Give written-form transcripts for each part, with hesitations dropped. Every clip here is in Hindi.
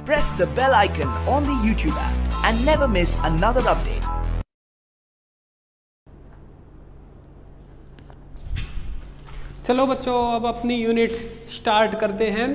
Press the bell icon on the YouTube app and never miss another update. चलो बच्चों, अब अपनी यूनिट स्टार्ट करते हैं।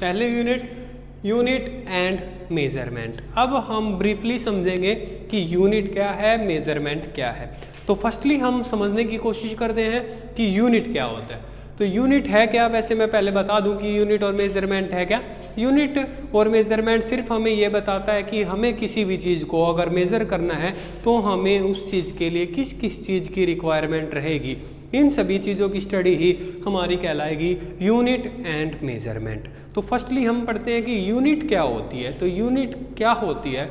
पहले यूनिट एंड मेजरमेंट। अब हम ब्रीफली समझेंगे कि यूनिट क्या है, मेजरमेंट क्या है। तो फर्स्टली हम समझने की कोशिश करते हैं कि यूनिट क्या होता है। तो यूनिट है क्या, वैसे मैं पहले बता दूं कि यूनिट और मेजरमेंट है क्या। यूनिट और मेजरमेंट सिर्फ हमें ये बताता है कि हमें किसी भी चीज़ को अगर मेज़र करना है तो हमें उस चीज़ के लिए किस किस चीज़ की रिक्वायरमेंट रहेगी। इन सभी चीज़ों की स्टडी ही हमारी कहलाएगी यूनिट एंड मेजरमेंट। तो फर्स्टली हम पढ़ते हैं कि यूनिट क्या होती है। तो यूनिट क्या होती है,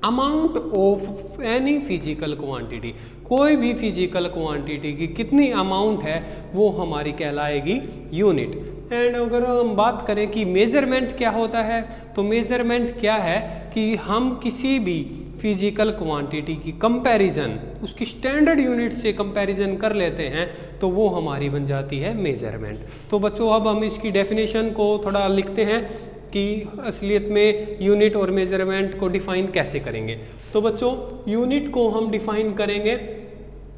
amount of any physical quantity. कोई भी फिजिकल क्वांटिटी की कितनी अमाउंट है वो हमारी कहलाएगी यूनिट। एंड अगर हम बात करें कि मेजरमेंट क्या होता है, तो मेजरमेंट क्या है कि हम किसी भी फिजिकल क्वांटिटी की कंपैरिजन उसकी स्टैंडर्ड यूनिट से कंपैरिजन कर लेते हैं तो वो हमारी बन जाती है मेजरमेंट। तो बच्चों, अब हम इसकी डेफिनेशन को थोड़ा लिखते हैं कि असलियत में यूनिट और मेजरमेंट को डिफाइन कैसे करेंगे। तो बच्चों, यूनिट को हम डिफाइन करेंगे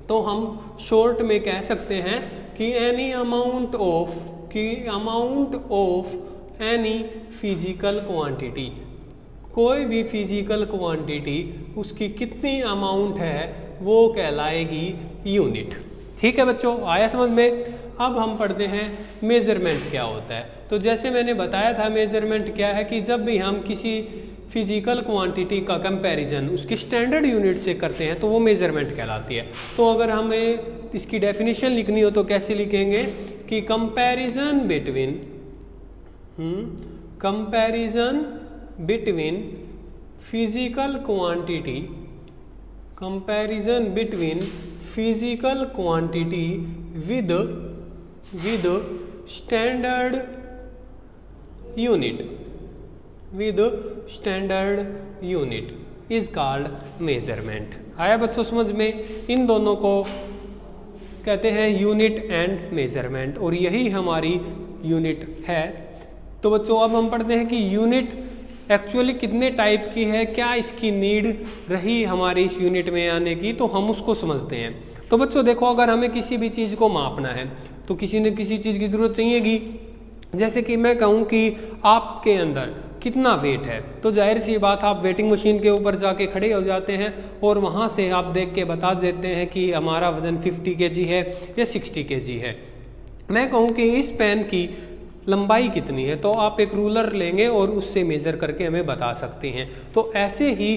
तो हम शॉर्ट में कह सकते हैं कि any amount of any physical quantity. कोई भी फिजिकल क्वांटिटी उसकी कितनी अमाउंट है वो कहलाएगी यूनिट। ठीक है बच्चों, आया समझ में। अब हम पढ़ते हैं मेजरमेंट क्या होता है। तो जैसे मैंने बताया था, मेजरमेंट क्या है कि जब भी हम किसी फिजिकल क्वांटिटी का कंपैरिजन उसकी स्टैंडर्ड यूनिट से करते हैं तो वो मेजरमेंट कहलाती है। तो अगर हमें इसकी डेफिनेशन लिखनी हो तो कैसे लिखेंगे कि comparison between physical quantity with standard unit is called measurement. आया बच्चों समझ में। इन दोनों को कहते हैं यूनिट एंड मेजरमेंट और यही हमारी यूनिट है। तो बच्चों, अब हम पढ़ते हैं कि यूनिट एक्चुअली कितने टाइप की है, क्या इसकी नीड रही हमारी इस यूनिट में आने की, तो हम उसको समझते हैं। तो बच्चों देखो, अगर हमें किसी भी चीज़ को मापना है तो किसी न किसी चीज़ की ज़रूरत चाहिएगी। जैसे कि मैं कहूँ कि आपके अंदर कितना वेट है, तो जाहिर सी बात आप वेटिंग मशीन के ऊपर जाके खड़े हो जाते हैं और वहाँ से आप देख के बता देते हैं कि हमारा वज़न 50 kg है या 60 kg है। मैं कहूँ कि इस पेन की लंबाई कितनी है, तो आप एक रूलर लेंगे और उससे मेज़र करके हमें बता सकते हैं। तो ऐसे ही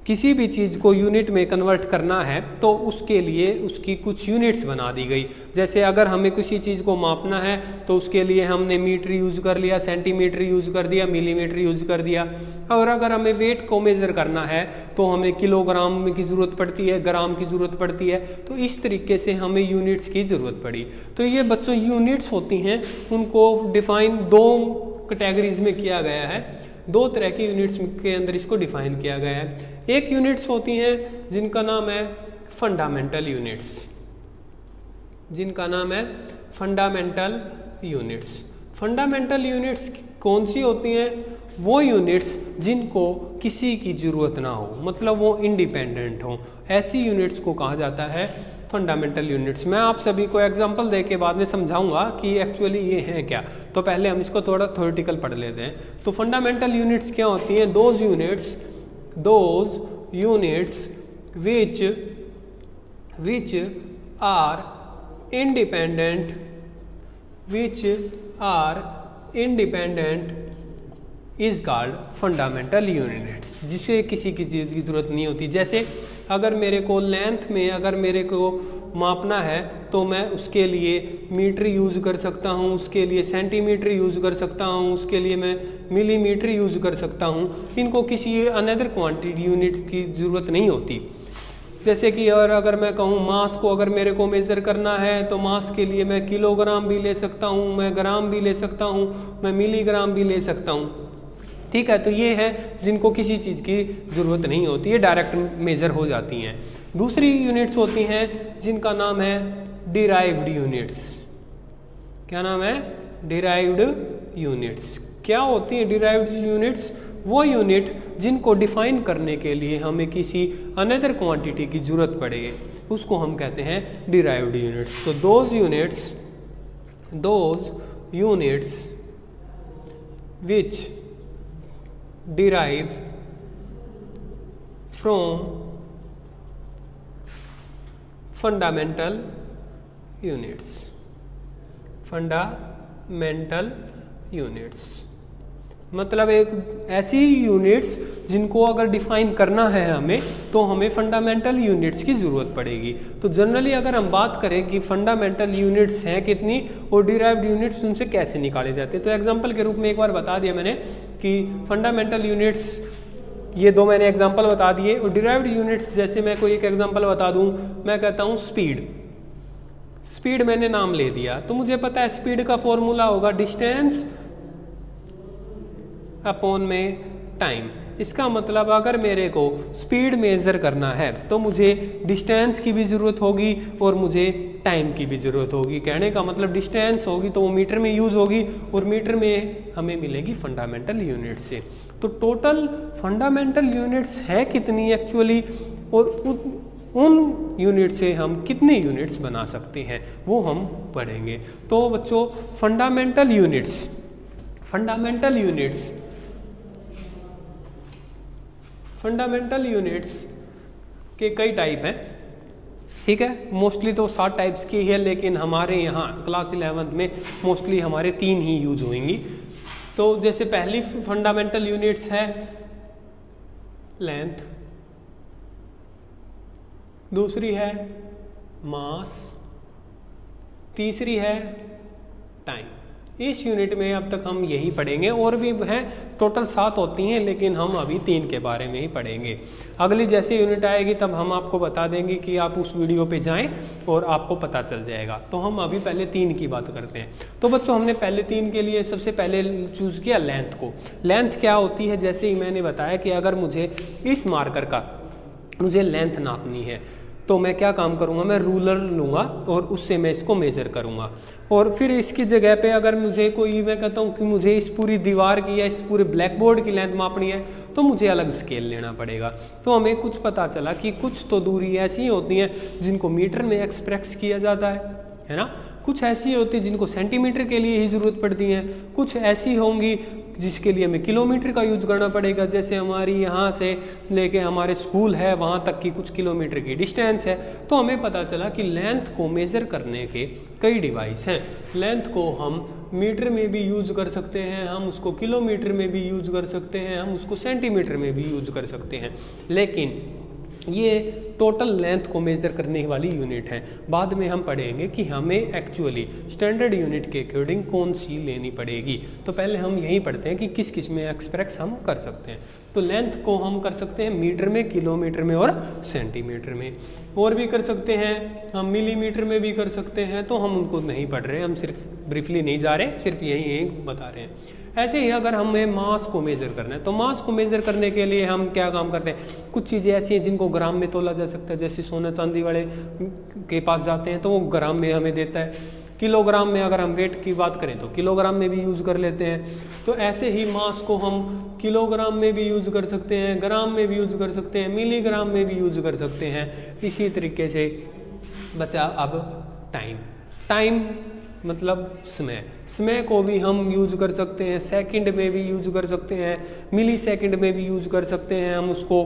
किसी भी चीज़ को यूनिट में कन्वर्ट करना है तो उसके लिए उसकी कुछ यूनिट्स बना दी गई। जैसे अगर हमें किसी चीज़ को मापना है तो उसके लिए हमने मीटर यूज़ कर लिया, सेंटीमीटर यूज़ कर दिया, मिलीमीटर यूज़ कर दिया। और अगर हमें वेट को मेज़र करना है तो हमें किलोग्राम की ज़रूरत पड़ती है, ग्राम की ज़रूरत पड़ती है। तो इस तरीके से हमें यूनिट्स की ज़रूरत पड़ी। तो ये बच्चों यूनिट्स होती हैं, उनको डिफाइन दो कैटेगरीज में किया गया है। दो तरह की यूनिट्स के अंदर इसको डिफाइन किया गया है। एक यूनिट्स होती हैं जिनका नाम है फंडामेंटल यूनिट्स। फंडामेंटल यूनिट्स कौन सी होती हैं? वो यूनिट्स जिनको किसी की ज़रूरत ना हो, मतलब वो इंडिपेंडेंट हो, ऐसी यूनिट्स को कहा जाता है फंडामेंटल यूनिट्स। मैं आप सभी को एग्जांपल दे के बाद में समझाऊंगा कि एक्चुअली ये हैं क्या। तो पहले हम इसको थोड़ा थ्योरेटिकल पढ़ लेते हैं। तो फंडामेंटल यूनिट्स क्या होती हैं? Those units which are independent is called fundamental units, जिसे किसी की चीज़ की ज़रूरत नहीं होती। जैसे अगर मेरे को लेंथ में अगर मेरे को मापना है तो मैं उसके लिए मीटर यूज़ कर सकता हूँ, उसके लिए सेंटीमीटर यूज़ कर सकता हूँ, उसके लिए मैं मिलीमीटर यूज़ कर सकता हूँ। इनको किसी अनदर क्वांटिटी यूनिट की ज़रूरत नहीं होती। जैसे कि और अगर मैं कहूँ मास को अगर मेरे को मेज़र करना है तो मास के लिए मैं किलोग्राम भी ले सकता हूँ, मैं ग्राम भी ले सकता हूँ, मैं मिलीग्राम भी ले सकता हूँ। ठीक है, तो ये है जिनको किसी चीज़ की ज़रूरत नहीं होती है, डायरेक्ट मेज़र हो जाती हैं। दूसरी यूनिट्स होती हैं जिनका नाम है डिराइव्ड यूनिट्स। क्या नाम है? Derived units. क्या होती हैं डिराइव्ड यूनिट्स? वो यूनिट जिनको डिफाइन करने के लिए हमें किसी अनदर क्वांटिटी की जरूरत पड़ेगी, उसको हम कहते हैं डिराइव्ड यूनिट्स। तो those units which derive from fundamental units मतलब एक ऐसी यूनिट्स जिनको अगर डिफाइन करना है हमें, तो हमें फंडामेंटल यूनिट्स की ज़रूरत पड़ेगी। तो जनरली अगर हम बात करें कि फंडामेंटल यूनिट्स हैं कितनी और डिराइव्ड यूनिट्स उनसे कैसे निकाले जाते हैं, तो एग्जांपल के रूप में एक बार बता दिया मैंने कि फंडामेंटल यूनिट्स ये दो मैंने एग्जांपल बता दिए। और डिराइव्ड यूनिट्स जैसे मैं कोई एक एग्जांपल बता दूं, मैं कहता हूं स्पीड मैंने नाम ले दिया, तो मुझे पता है स्पीड का फॉर्मूला होगा डिस्टेंस अपॉन में टाइम। इसका मतलब अगर मेरे को स्पीड मेजर करना है तो मुझे डिस्टेंस की भी ज़रूरत होगी और मुझे टाइम की भी ज़रूरत होगी। कहने का मतलब डिस्टेंस होगी तो वो मीटर में यूज़ होगी और मीटर में हमें मिलेगी फंडामेंटल यूनिट से। तो टोटल फंडामेंटल यूनिट्स है कितनी एक्चुअली, और उन यूनिट से हम कितने यूनिट्स बना सकते हैं वो हम पढ़ेंगे। तो बच्चों फंडामेंटल यूनिट्स के कई टाइप हैं, ठीक है। मोस्टली तो 7 टाइप्स की है, लेकिन हमारे यहाँ क्लास 11 में मोस्टली हमारे 3 ही यूज होंगी। तो जैसे पहली फंडामेंटल यूनिट्स है लेंथ, दूसरी है मास, तीसरी है टाइम। इस यूनिट में अब तक हम यही पढ़ेंगे, और भी हैं टोटल 7 होती हैं, लेकिन हम अभी 3 के बारे में ही पढ़ेंगे। अगली जैसे यूनिट आएगी तब हम आपको बता देंगे कि आप उस वीडियो पे जाएं और आपको पता चल जाएगा। तो हम अभी पहले 3 की बात करते हैं। तो बच्चों हमने पहले 3 के लिए सबसे पहले चूज़ किया लेंथ को। लेंथ क्या होती है, जैसे ही मैंने बताया कि अगर मुझे इस मार्कर का मुझे लेंथ नापनी है तो मैं क्या काम करूंगा, मैं रूलर लूँगा और उससे मैं इसको मेज़र करूंगा। और फिर इसकी जगह पे अगर मुझे कोई, मैं कहता हूँ कि मुझे इस पूरी दीवार की या इस पूरे ब्लैक बोर्ड की लेंथ मापनी है तो मुझे अलग स्केल लेना पड़ेगा। तो हमें कुछ पता चला कि कुछ तो दूरी ऐसी होती हैं जिनको मीटर में एक्सप्रेस किया जाता है ना। कुछ ऐसी होती है जिनको सेंटीमीटर के लिए ही ज़रूरत पड़ती हैं, कुछ ऐसी होंगी जिसके लिए हमें किलोमीटर का यूज करना पड़ेगा। जैसे हमारी यहाँ से लेके हमारे स्कूल है वहाँ तक की कुछ किलोमीटर की डिस्टेंस है। तो हमें पता चला कि लेंथ को मेज़र करने के कई डिवाइस हैं। लेंथ को हम मीटर में भी यूज कर सकते हैं, हम उसको किलोमीटर में भी यूज कर सकते हैं, हम उसको सेंटीमीटर में भी यूज कर सकते हैं। लेकिन ये टोटल लेंथ को मेज़र करने वाली यूनिट है। बाद में हम पढ़ेंगे कि हमें एक्चुअली स्टैंडर्ड यूनिट के अकॉर्डिंग कौन सी लेनी पड़ेगी। तो पहले हम यही पढ़ते हैं कि किस किस में एक्सप्रेस हम कर सकते हैं। तो लेंथ को हम कर सकते हैं मीटर में, किलोमीटर में और सेंटीमीटर में। और भी कर सकते हैं हम मिलीमीटर में भी कर सकते हैं। तो हम उनको नहीं पढ़ रहे, हम सिर्फ ब्रीफली नहीं जा रहे, सिर्फ यही बता रहे हैं। ऐसे ही अगर हमें मास को मेज़र करना है तो मास को मेज़र करने के लिए हम क्या काम करते हैं, कुछ चीज़ें ऐसी हैं जिनको ग्राम में तोला जा सकता है। जैसे सोना चांदी वाले के पास जाते हैं तो वो ग्राम में हमें देता है। किलोग्राम में अगर हम वेट की बात करें तो किलोग्राम में भी यूज़ कर लेते हैं। तो ऐसे ही मास को हम किलोग्राम में भी यूज़ कर सकते हैं, ग्राम में भी यूज़ कर सकते हैं, मिलीग्राम में भी यूज़ कर सकते हैं। इसी तरीके से बचा अब टाइम मतलब समय को भी हम यूज कर सकते हैं, सेकंड में भी यूज कर सकते हैं, मिली सेकंड में भी यूज कर सकते हैं हम उसको,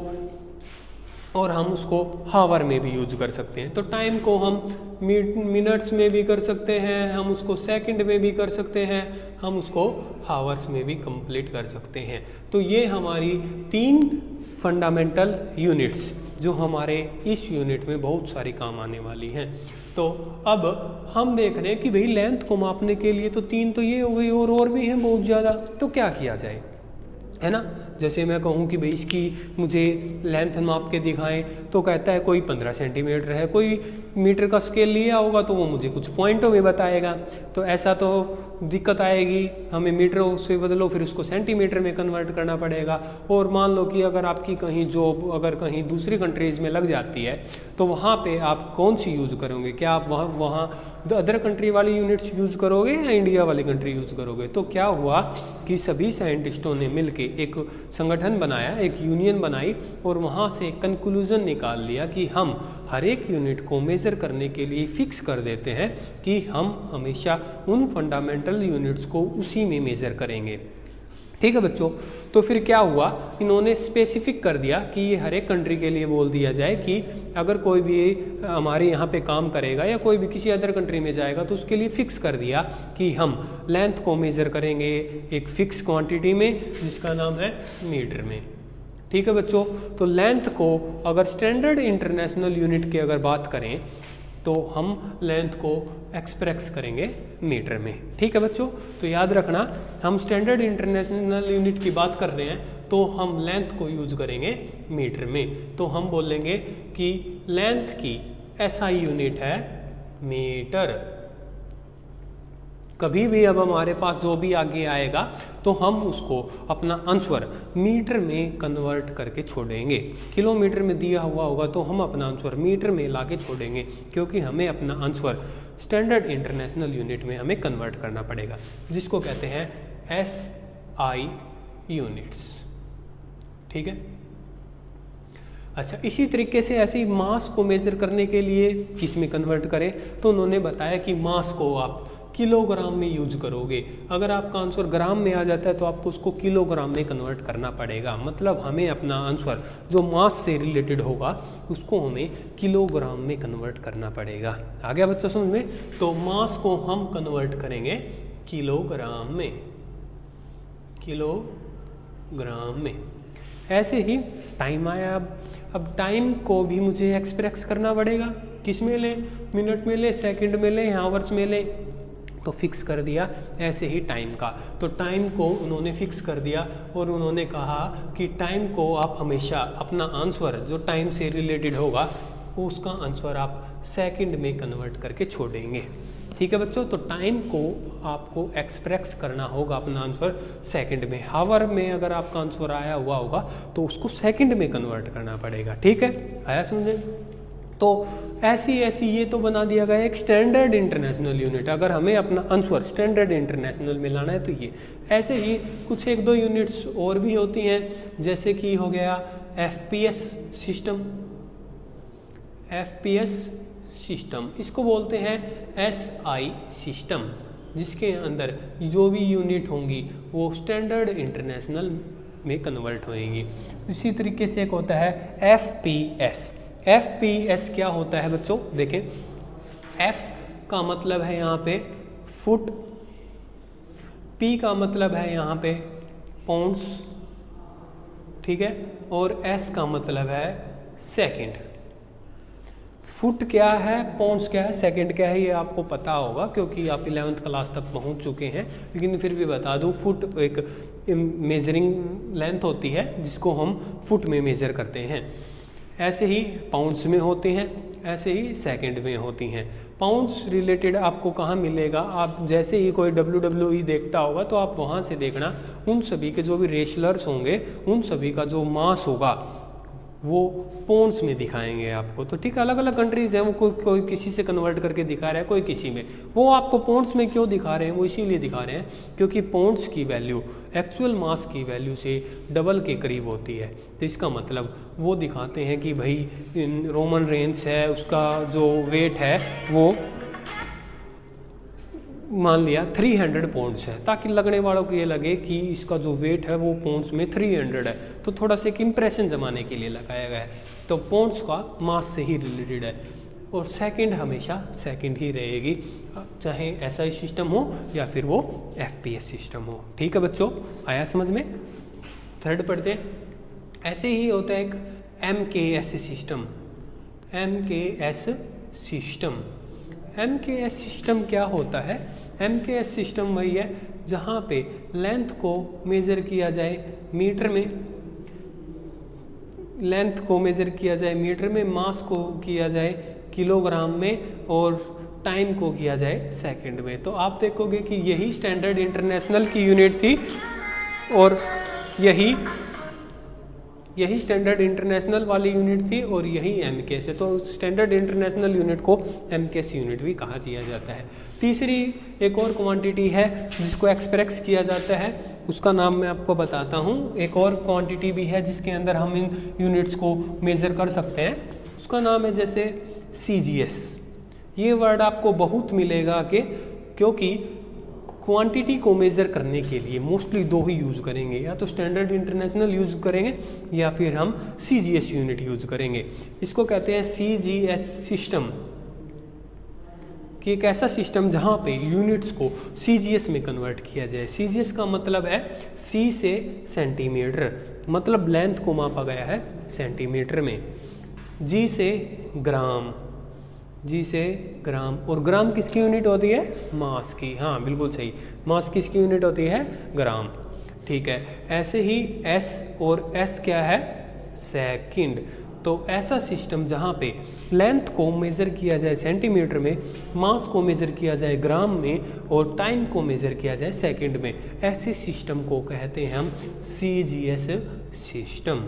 और हम उसको हावर में भी यूज कर सकते हैं। तो टाइम को हम मिनट्स में भी कर सकते हैं, हम उसको सेकंड में भी कर सकते हैं, हम उसको हावर्स में भी कंप्लीट कर सकते हैं। तो ये हमारी 3 फंडामेंटल यूनिट्स जो हमारे इस यूनिट में बहुत सारी काम आने वाली हैं। तो अब हम देख रहे हैं कि भाई लेंथ को मापने के लिए तो 3 तो ये हो गई, और भी हैं बहुत ज़्यादा। तो क्या किया जाए, है ना। जैसे मैं कहूँ कि भाई इसकी मुझे लेंथ माप के दिखाएं, तो कहता है कोई 15 सेंटीमीटर है, कोई मीटर का स्केल लिया होगा तो वो मुझे कुछ पॉइंटों में बताएगा। तो ऐसा तो दिक्कत आएगी, हमें मीटर से बदलो, फिर उसको सेंटीमीटर में कन्वर्ट करना पड़ेगा। और मान लो कि अगर आपकी कहीं जॉब अगर कहीं दूसरी कंट्रीज़ में लग जाती है तो वहाँ पे आप कौन सी यूज़ करोगे? क्या आप वहाँ अदर कंट्री वाली यूनिट्स यूज़ करोगे या इंडिया वाली कंट्री यूज़ करोगे? तो क्या हुआ कि सभी साइंटिस्टों ने मिलके एक संगठन बनाया, एक यूनियन बनाई और वहाँ से कंक्लूजन निकाल लिया कि हम हर एक यूनिट को मेज़र करने के लिए फिक्स कर देते हैं कि हम हमेशा उन फंडामेंटल यूनिट्स को उसी में मेज़र करेंगे। ठीक है बच्चों, तो फिर क्या हुआ, इन्होंने स्पेसिफिक कर दिया कि ये हर एक कंट्री के लिए बोल दिया जाए कि अगर कोई भी हमारे यहाँ पे काम करेगा या कोई भी किसी अदर कंट्री में जाएगा तो उसके लिए फिक्स कर दिया कि हम लेंथ को मेज़र करेंगे एक फिक्स क्वांटिटी में जिसका नाम है मीटर में। ठीक है बच्चों, तो लेंथ को अगर स्टैंडर्ड इंटरनेशनल यूनिट की अगर बात करें तो हम लेंथ को एक्सप्रेस करेंगे मीटर में। ठीक है बच्चों, तो याद रखना हम स्टैंडर्ड इंटरनेशनल यूनिट की बात कर रहे हैं तो हम लेंथ को यूज करेंगे मीटर में। तो हम बोलेंगे कि लेंथ की एसआई यूनिट है मीटर। कभी भी अब हमारे पास जो भी आगे आएगा तो हम उसको अपना आंसर मीटर में कन्वर्ट करके छोड़ेंगे। किलोमीटर में दिया हुआ होगा तो हम अपना आंसर मीटर में लाके छोड़ेंगे, क्योंकि हमें अपना आंसर स्टैंडर्ड इंटरनेशनल यूनिट में हमें कन्वर्ट करना पड़ेगा, जिसको कहते हैं एसआई यूनिट्स। ठीक है, अच्छा, इसी तरीके से ऐसे ही मास को मेजर करने के लिए किस में कन्वर्ट करें, तो उन्होंने बताया कि मास को आप किलोग्राम में यूज करोगे। अगर आपका आंसर ग्राम में आ जाता है तो आपको उसको किलोग्राम में कन्वर्ट करना पड़ेगा। मतलब हमें अपना आंसर जो मास से रिलेटेड होगा उसको हमें किलोग्राम में कन्वर्ट करना पड़ेगा। आ गया बच्चों समझ में? तो मास को हम कन्वर्ट करेंगे किलोग्राम में, किलोग्राम में। ऐसे ही टाइम आया, अब टाइम को भी मुझे एक्सप्रेस करना पड़ेगा। किस में ले? मिनट में ले, सेकंड में ले, आवर्स में ले, तो फिक्स कर दिया। ऐसे ही टाइम का, तो टाइम को उन्होंने फिक्स कर दिया और उन्होंने कहा कि टाइम को आप हमेशा अपना आंसर जो टाइम से रिलेटेड होगा उसका आंसर आप सेकंड में कन्वर्ट करके छोड़ेंगे। ठीक है बच्चों, तो टाइम को आपको एक्सप्रेस करना होगा अपना आंसर सेकंड में। हावर में अगर आपका आंसर आया हुआ होगा तो उसको सेकंड में कन्वर्ट करना पड़ेगा। ठीक है, आया समझे? तो ऐसी ये तो बना दिया गया एक स्टैंडर्ड इंटरनेशनल यूनिट। अगर हमें अपना आंसर स्टैंडर्ड इंटरनेशनल में लाना है तो ये। ऐसे ही कुछ एक दो यूनिट्स और भी होती हैं, जैसे कि हो गया एफपीएस सिस्टम। एफपीएस सिस्टम इसको बोलते हैं एसआई सिस्टम, जिसके अंदर जो भी यूनिट होंगी वो स्टैंडर्ड इंटरनेशनल में कन्वर्ट होएंगी। इसी तरीके से एक होता है एफपीएस। एफपीएस क्या होता है बच्चों? देखें, एफ का मतलब है यहाँ पे फुट, पी का मतलब है यहाँ पे पाउंड्स, ठीक है, और एस का मतलब है सेकंड। फुट क्या है, पाउंड्स क्या है, सेकंड क्या है, ये आपको पता होगा क्योंकि आप 11th क्लास तक पहुंच चुके हैं, लेकिन फिर भी बता दूं, फुट एक मेजरिंग लेंथ होती है जिसको हम फुट में मेजर करते हैं। ऐसे ही पाउंड्स में होते हैं, ऐसे ही सेकंड में होती हैं। पाउंड्स रिलेटेड आपको कहाँ मिलेगा? आप जैसे ही कोई WWE देखता होगा तो आप वहाँ से देखना, उन सभी के जो भी रेसलर्स होंगे उन सभी का जो मास होगा वो पाउंड्स में दिखाएंगे आपको। तो ठीक है, अलग अलग कंट्रीज हैं, वो कोई किसी से कन्वर्ट करके दिखा रहा है, कोई किसी में। वो आपको पाउंड्स में क्यों दिखा रहे हैं? वो इसीलिए दिखा रहे हैं क्योंकि पाउंड्स की वैल्यू एक्चुअल मास की वैल्यू से डबल के करीब होती है। तो इसका मतलब वो दिखाते हैं कि भाई रोमन रेंज है, उसका जो वेट है वो मान लिया 300 पाउंड्स है, ताकि लगने वालों को ये लगे कि इसका जो वेट है वो पाउंड्स में 300 है, तो थोड़ा सा एक इम्प्रेशन जमाने के लिए लगाया गया है। तो पाउंड्स का मास से ही रिलेटेड है, और सेकंड हमेशा सेकंड ही रहेगी, चाहे एसआई सिस्टम हो या फिर वो एफपीएस सिस्टम हो। ठीक है बच्चों, आया समझ में? थर्ड पढ़ते हैं। ऐसे ही होता है एक MKS system. MKS system, MKS system क्या होता है? एमकेएस सिस्टम वही है जहाँ पे लेंथ को मेज़र किया जाए मीटर में, लेंथ को मेज़र किया जाए मीटर में, मास को किया जाए किलोग्राम में, और टाइम को किया जाए सेकंड में। तो आप देखोगे कि यही स्टैंडर्ड इंटरनेशनल की यूनिट थी और यही स्टैंडर्ड इंटरनेशनल वाली यूनिट थी और यही एमकेएस है। तो स्टैंडर्ड इंटरनेशनल यूनिट को एमकेएस यूनिट भी कहा दिया जाता है। तीसरी एक और क्वांटिटी है जिसको एक्सप्रेस किया जाता है, उसका नाम मैं आपको बताता हूँ। एक और क्वांटिटी भी है जिसके अंदर हम इन यूनिट्स को मेज़र कर सकते हैं, उसका नाम है जैसे CGS। ये वर्ड आपको बहुत मिलेगा क्योंकि क्वांटिटी को मेज़र करने के लिए मोस्टली दो ही यूज़ करेंगे, या तो स्टैंडर्ड इंटरनेशनल यूज़ करेंगे या फिर हम CGS यूनिट यूज़ करेंगे। इसको कहते हैं CGS सिस्टम, कि एक ऐसा सिस्टम जहाँ पे यूनिट्स को CGS में कन्वर्ट किया जाए। CGS का मतलब है C से सेंटीमीटर, मतलब लेंथ को मापा गया है सेंटीमीटर में। G से ग्राम, G से ग्राम, और ग्राम किसकी यूनिट होती है? मास की। हाँ बिल्कुल सही, मास किसकी यूनिट होती है? ग्राम। ठीक है, ऐसे ही S, और S क्या है? सेकंड। तो ऐसा सिस्टम जहाँ पे लेंथ को मेज़र किया जाए सेंटीमीटर में, मास को मेज़र किया जाए ग्राम में और टाइम को मेज़र किया जाए सेकंड में, ऐसे सिस्टम को कहते हैं हम CGS सिस्टम।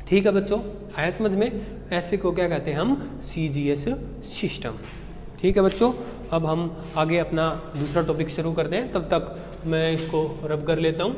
ठीक है बच्चों, आया समझ में? ऐसे को क्या कहते हैं हम? CGS system. ठीक है बच्चों, अब हम आगे अपना दूसरा टॉपिक शुरू करते हैं, तब तक मैं इसको रब कर लेता हूँ।